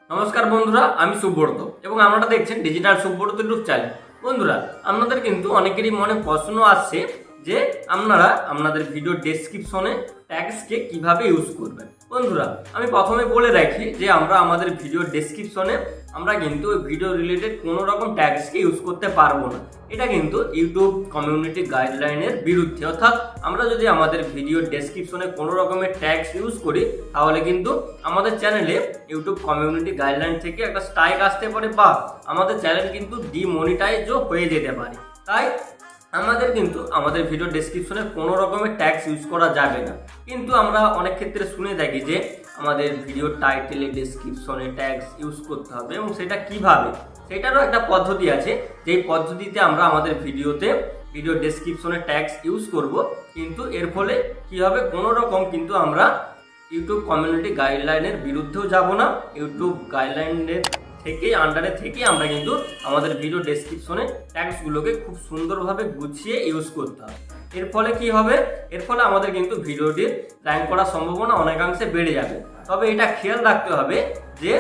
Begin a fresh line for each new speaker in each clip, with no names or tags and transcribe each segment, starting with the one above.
নমস্কার বন্ধুরা, আমি সুব্রত এবং আপনারা দেখছেন ডিজিটাল সুব্রত ইউটিউব চ্যানেল। বন্ধুরা, আপনাদের কিন্তু অনেকেরই মনে প্রশ্ন আসছে যে আপনারা আপনাদের ভিডিও ডেসক্রিপশনে ট্যাগসকে কিভাবে ইউজ করবেন। বন্ধুরা, আমি প্রথমে বলে রাখি যে আমরা আমাদের ভিডিও ডেসক্রিপশনে আমরা কিন্তু ওই ভিডিও রিলেটেড কোনো রকম ট্যাগসকে ইউজ করতে পারবো না। এটা কিন্তু ইউটিউব কমিউনিটি গাইডলাইনের বিরুদ্ধে। অর্থাৎ আমরা যদি আমাদের ভিডিও ডেসক্রিপশনে কোনো রকমের ট্যাগস ইউজ করি তাহলে কিন্তু আমাদের চ্যানেলে ইউটিউব কমিউনিটি গাইডলাইন থেকে একটা স্ট্রাইক আসতে পারে বা আমাদের চ্যানেল কিন্তু ডিমনিটাইজও হয়ে যেতে পারে। তাই আমাদের কিন্তু আমাদের ভিডিও ডেসক্রিপশনে কোনো রকমের ট্যাগস ইউজ করা যাবে না। কিন্তু আমরা অনেক ক্ষেত্রে শুনে থাকি যে আমাদের ভিডিও টাইটেলে ডেসক্রিপশনে ট্যাগস ইউজ করতে হবে এবং সেটা কিভাবে, সেটারও একটা পদ্ধতি আছে। যেই পদ্ধতিতে আমরা আমাদের ভিডিও ডেসক্রিপশনে ট্যাগস ইউজ করব, কিন্তু এর ফলে কি হবে, কোনো রকম কিন্তু আমরা ইউটিউব কমিউনিটি গাইডলাইনের বিরুদ্ধেও যাব না। ইউটিউব গাইডলাইনের আন্ডারে থেকেই আমরা কিন্তু আমাদের ভিডিও ডেসক্রিপশনে ট্যাগসগুলোকে খুব সুন্দরভাবে গুছিয়ে ইউজ করতে হবে। এর ফলে কি হবে, এর ফলে আমাদের কিন্তু ভিডিওটির র্যাঙ্ক করার সম্ভাবনা অনেকাংশে বেড়ে যাবে। তবে এটা খেয়াল রাখতে হবে যে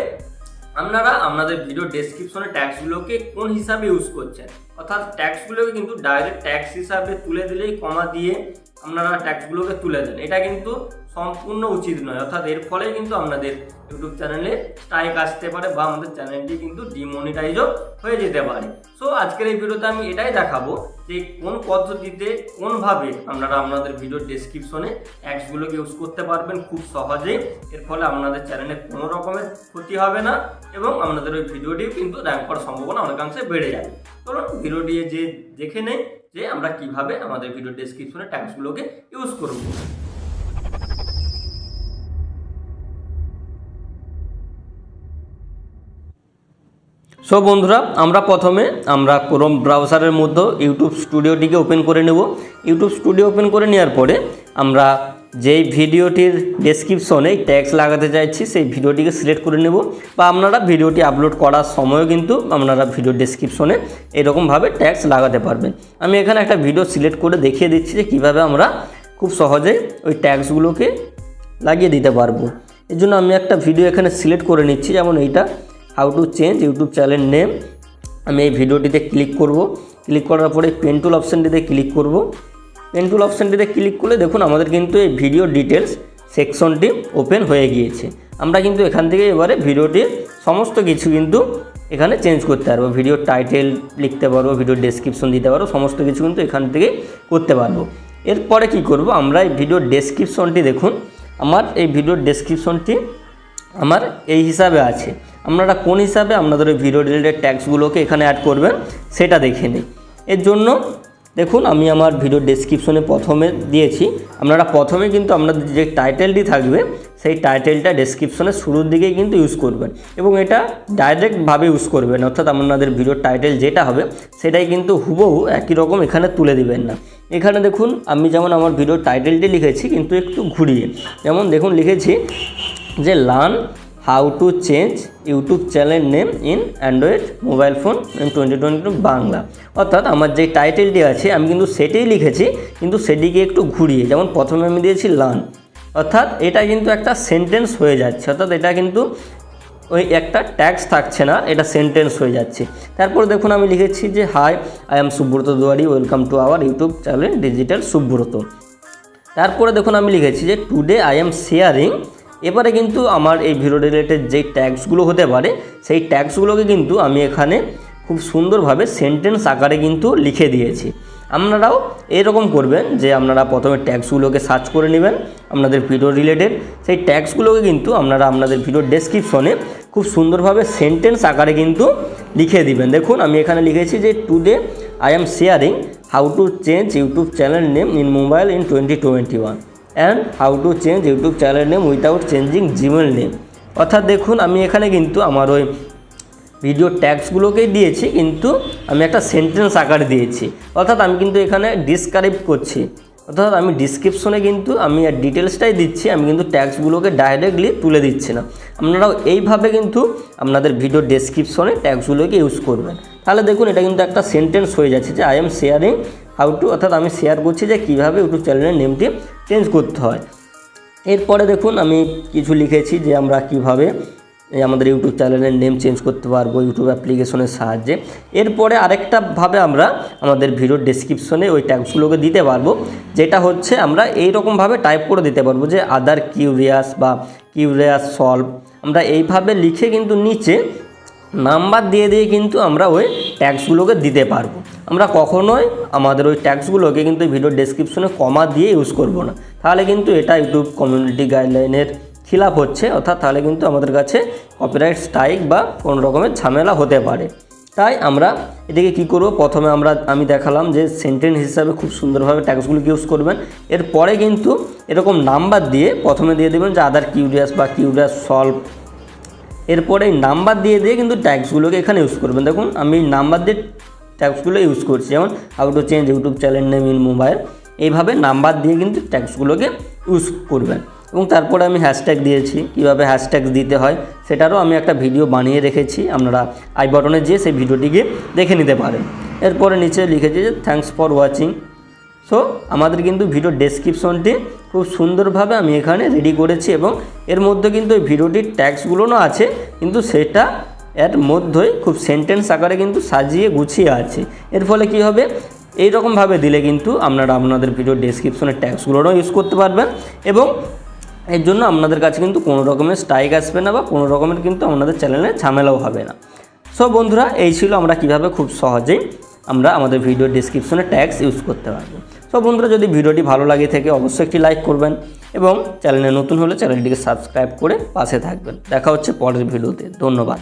আপনারা আপনাদের ভিডিও ডেসক্রিপশনে ট্যাগসগুলোকে কোন হিসাবে ইউজ করছেন। অর্থাৎ ট্যাগসগুলোকে কিন্তু ডাইরেক্ট ট্যাগস হিসাবে তুলে দিলেই কমা দিয়ে আপনারা ট্যাগসগুলোকে তুলে দেন, এটা কিন্তু সম্পূর্ণ উচিত নয়। অর্থাৎ এর ফলে কিন্তু আপনাদের ইউটিউব চ্যানেলে স্ট্রাইক আসতে পারে বা আমাদের চ্যানেলটি কিন্তু ডিমনিটাইজও হয়ে যেতে পারে। সো আজকের এই ভিডিওতে আমি এটাই দেখাবো যে কোন পদ্ধতিতে কোনভাবে আপনারা আপনাদের ভিডিও ডেসক্রিপশনে ট্যাগসগুলোকে ইউজ করতে পারবেন খুব সহজেই। এর ফলে আপনাদের চ্যানেলে কোনো রকমের ক্ষতি হবে না এবং আপনাদের ওই ভিডিওটিও কিন্তু র্যাঙ্ক করার সম্ভাবনা অনেকাংশে বেড়ে যাবে। চলুন ভিডিওটি যে দেখে নেই যে আমরা কিভাবে আমাদের ভিডিও ডেসক্রিপশনে ট্যাগসগুলোকে ইউজ করব। সো বন্ধুরা, আমরা প্রথমে ক্রোম ব্রাউজারের মধ্যে ইউটিউব স্টুডিওটিকে ওপেন করে নেব। ইউটিউব স্টুডিও ওপেন করে নেওয়ার পরে আমরা যেই ভিডিওটির ডেসক্রিপশনে ট্যাগস লাগাতে চাইছি সেই ভিডিওটিকে সিলেক্ট করে নেব, বা আপনারা ভিডিওটি আপলোড করার সময়ও কিন্তু আপনারা ভিডিও ডেসক্রিপশনে এরকমভাবে ট্যাগস লাগাতে পারবেন। আমি এখানে একটা ভিডিও সিলেক্ট করে দেখিয়ে দিচ্ছি যে কীভাবে আমরা খুব সহজে ওই ট্যাগসগুলোকে লাগিয়ে দিতে পারবো। এর জন্য আমি একটা ভিডিও এখানে সিলেক্ট করে নিচ্ছি, যেমন এইটা, how to change YouTube channel name. আমি এই ভিডিওটিতে ক্লিক করব। ক্লিক করার পরে পেন টুল অপশানটিতে ক্লিক করব। পেন টুল অপশানটিতে ক্লিক করলে দেখুন আমাদের কিন্তু এই ভিডিও ডিটেলস সেকশনটি ওপেন হয়ে গিয়েছে। আমরা কিন্তু এখান থেকে এবারে ভিডিওটির সমস্ত কিছু কিন্তু এখানে চেঞ্জ করতে পারবো। ভিডিও টাইটেল লিখতে পারবো, ভিডিও ডেসক্রিপশন দিতে পারবো, সমস্ত কিছু কিন্তু এখান থেকে করতে পারবো। এরপরে কি করব, আমরা এই ভিডিও ডেসক্রিপশনটি দেখুন, আমার এই ভিডিও ডেসক্রিপশনটি আমার এই হিসাবে আছে। আপনারা কোন হিসাবে আপনাদের ওই ভিডিও রিলেটেড ট্যাগসগুলোকে এখানে অ্যাড করবেন সেটা দেখে নিই। এর জন্য দেখুন আমি আমার ভিডিও ডেসক্রিপশনে প্রথমে দিয়েছি। আপনারা প্রথমে কিন্তু আপনাদের যে টাইটেলটি থাকবে সেই টাইটেলটা ডেসক্রিপশনের শুরুর দিকেই কিন্তু ইউজ করবেন এবং এটা ডাইরেক্টভাবে ইউজ করবেন। অর্থাৎ আপনাদের ভিডিও টাইটেল যেটা হবে সেটাই কিন্তু হুবহু একই রকম এখানে তুলে দিবেন না। এখানে দেখুন আমি যেমন আমার ভিডিও টাইটেলটি লিখেছি কিন্তু একটু ঘুরিয়ে, যেমন দেখুন লিখেছি যে learn how to change YouTube channel name in Android mobile phone in 2022 Bangla. অর্থাৎ আমার যে টাইটেলটি আছে আমি কিন্তু সেটাই লিখেছি, কিন্তু সেটিকে একটু ঘুরিয়ে, যেমন প্রথমে আমি দিয়েছি লার্ন, অর্থাৎ এটা কিন্তু একটা সেন্টেন্স হয়ে যাচ্ছে। অর্থাৎ এটা কিন্তু ওই একটা ট্যাগস থাকছে না, এটা সেন্টেন্স হয়ে যাচ্ছে। তারপর দেখুন আমি লিখেছি যে hi, I am Subrata Duari, welcome to our YouTube channel digital Subrata. তারপরে দেখুন আমি লিখেছি যে টুডে আই এম শেয়ারিং। এবারে কিন্তু আমার এই ভিডিও রিলেটেড যেই ট্যাগসগুলো হতে পারে সেই ট্যাগসগুলোকে কিন্তু আমি এখানে খুব সুন্দরভাবে সেন্টেন্স আকারে কিন্তু লিখে দিয়েছি। আপনারাও এরকম করবেন যে আপনারা প্রথমে ট্যাগসগুলোকে সার্চ করে নেবেন আপনাদের ভিডিও রিলেটেড, সেই ট্যাগসগুলোকে কিন্তু আপনারা আপনাদের ভিডিও ডেসক্রিপশনে খুব সুন্দরভাবে সেন্টেন্স আকারে কিন্তু লিখে দিবেন। দেখুন আমি এখানে লিখেছি যে today I am sharing how to change YouTube channel name in mobile in 2021 and how to change YouTube channel name without changing Gmail name. অর্থাৎ দেখুন আমি এখানে কিন্তু আমার ওই ভিডিও ট্যাগসগুলোকেই দিয়েছি, কিন্তু আমি একটা সেন্টেন্স আকারে দিয়েছি। অর্থাৎ আমি কিন্তু এখানে ডিসক্রাইব করছি, অর্থাৎ আমি ডিসক্রিপশনে কিন্তু আমি ডিটেলসটাই দিচ্ছি, আমি কিন্তু ট্যাগসগুলোকে ডাইরেক্টলি তুলে দিচ্ছি না। আপনারাও এইভাবে কিন্তু আপনাদের ভিডিও ডেসক্রিপশনে ট্যাগসগুলোকে ইউজ করবেন। তাহলে দেখুন এটা কিন্তু একটা সেন্টেন্স হয়ে যাচ্ছে যে I am sharing how to, অর্থাৎ আমি শেয়ার করছি যে কীভাবে ইউটিউব চ্যানেলের নেমটি চেঞ্জ করতে হয়। এরপরে দেখুন আমি কিছু লিখেছি যে আমরা কিভাবে এই আমাদের ইউটিউব চ্যানেলের নেম চেঞ্জ করতে পারবো ইউটিউব অ্যাপ্লিকেশনের সাহায্যে। এরপরে আরেকটাভাবে আমরা আমাদের ভিডিওর ডেসক্রিপশনে ওই ট্যাগসগুলোকে দিতে পারবো, যেটা হচ্ছে আমরা এইরকমভাবে টাইপ করে দিতে পারবো যে আদার কিউরিয়াস বা কিউরিয়াস সলভ। আমরা এইভাবে লিখে কিন্তু নিচে নাম্বার দিয়ে দিয়ে কিন্তু আমরা ওই ট্যাগসগুলোকে দিতে পারবো। আমরা কখনোই আমাদের ওই ট্যাগসগুলোকে কিন্তু ভিডিও ডেসক্রিপশনে কমা দিয়ে ইউজ করব না, তাহলে কিন্তু এটা ইউটিউব কমিউনিটি গাইডলাইনের খিলাফ হচ্ছে, অর্থাৎ তাহলে কিন্তু আমাদের কাছে কপিরাইট স্ট্রাইক বা কোনো রকমের ঝামেলা হতে পারে। তাই আমরা এটাকে কী করব, প্রথমে আমি দেখালাম যে সেন্টেন্স হিসাবে খুব সুন্দরভাবে ট্যাগসগুলোকে ইউজ করবেন। এরপরে কিন্তু এরকম নাম্বার দিয়ে প্রথমে দিয়ে দেবেন যে আদার কিউরিয়াস বা কিউরিয়াস সলভ। এরপরে এই নাম্বার দিয়ে দিয়ে কিন্তু ট্যাগসগুলোকে এখানে ইউজ করবেন। দেখুন আমি নাম্বার দিয়ে ট্যাগসগুলো ইউজ করছি, যেমন how to change YouTube channel name in mobile. এইভাবে নাম্বার দিয়ে কিন্তু ট্যাগসগুলোকে ইউজ করবেন। এবং তারপরে আমি হ্যাশট্যাগ দিয়েছি, কীভাবে হ্যাশট্যাগ দিতে হয় সেটারও আমি একটা ভিডিও বানিয়ে রেখেছি, আপনারা আই বাটনে যেয়ে সেই ভিডিওটিকে দেখে নিতে পারেন। এরপরে নিচে লিখেছি যে থ্যাঙ্কস ফর ওয়াচিং। সো আমাদের কিন্তু ভিডিও ডেসক্রিপশনটি খুব সুন্দরভাবে আমি এখানে রেডি করেছি, এবং এর মধ্যে কিন্তু ওই ভিডিওটির ট্যাগসগুলোও আছে, কিন্তু সেটা এর মধ্যেই খুব সেন্টেন্স আকারে কিন্তু সাজিয়ে গুছিয়ে আছে। এর ফলে কী হবে, এইরকমভাবে দিলে কিন্তু আপনারা আপনাদের ভিডিও ডেসক্রিপশনের ট্যাগসগুলোও ইউজ করতে পারবেন, এবং এর জন্য আপনাদের কাছে কিন্তু কোনো রকমের স্ট্রাইক আসবে না বা কোনো রকমের কিন্তু আপনাদের চ্যানেলে ঝামেলাও হবে না। সো বন্ধুরা, এই ছিল আমরা কিভাবে খুব সহজেই আমরা আমাদের ভিডিও ডেসক্রিপশনে ট্যাগস ইউজ করতে পারবো। সো বন্ধুরা, যদি ভিডিওটি ভালো লাগে থাকে অবশ্যই একটি লাইক করবেন, এবং চ্যানেলে নতুন হলে চ্যানেলটিকে সাবস্ক্রাইব করে পাশে থাকবেন। দেখা হচ্ছে পরের ভিডিওতে। ধন্যবাদ।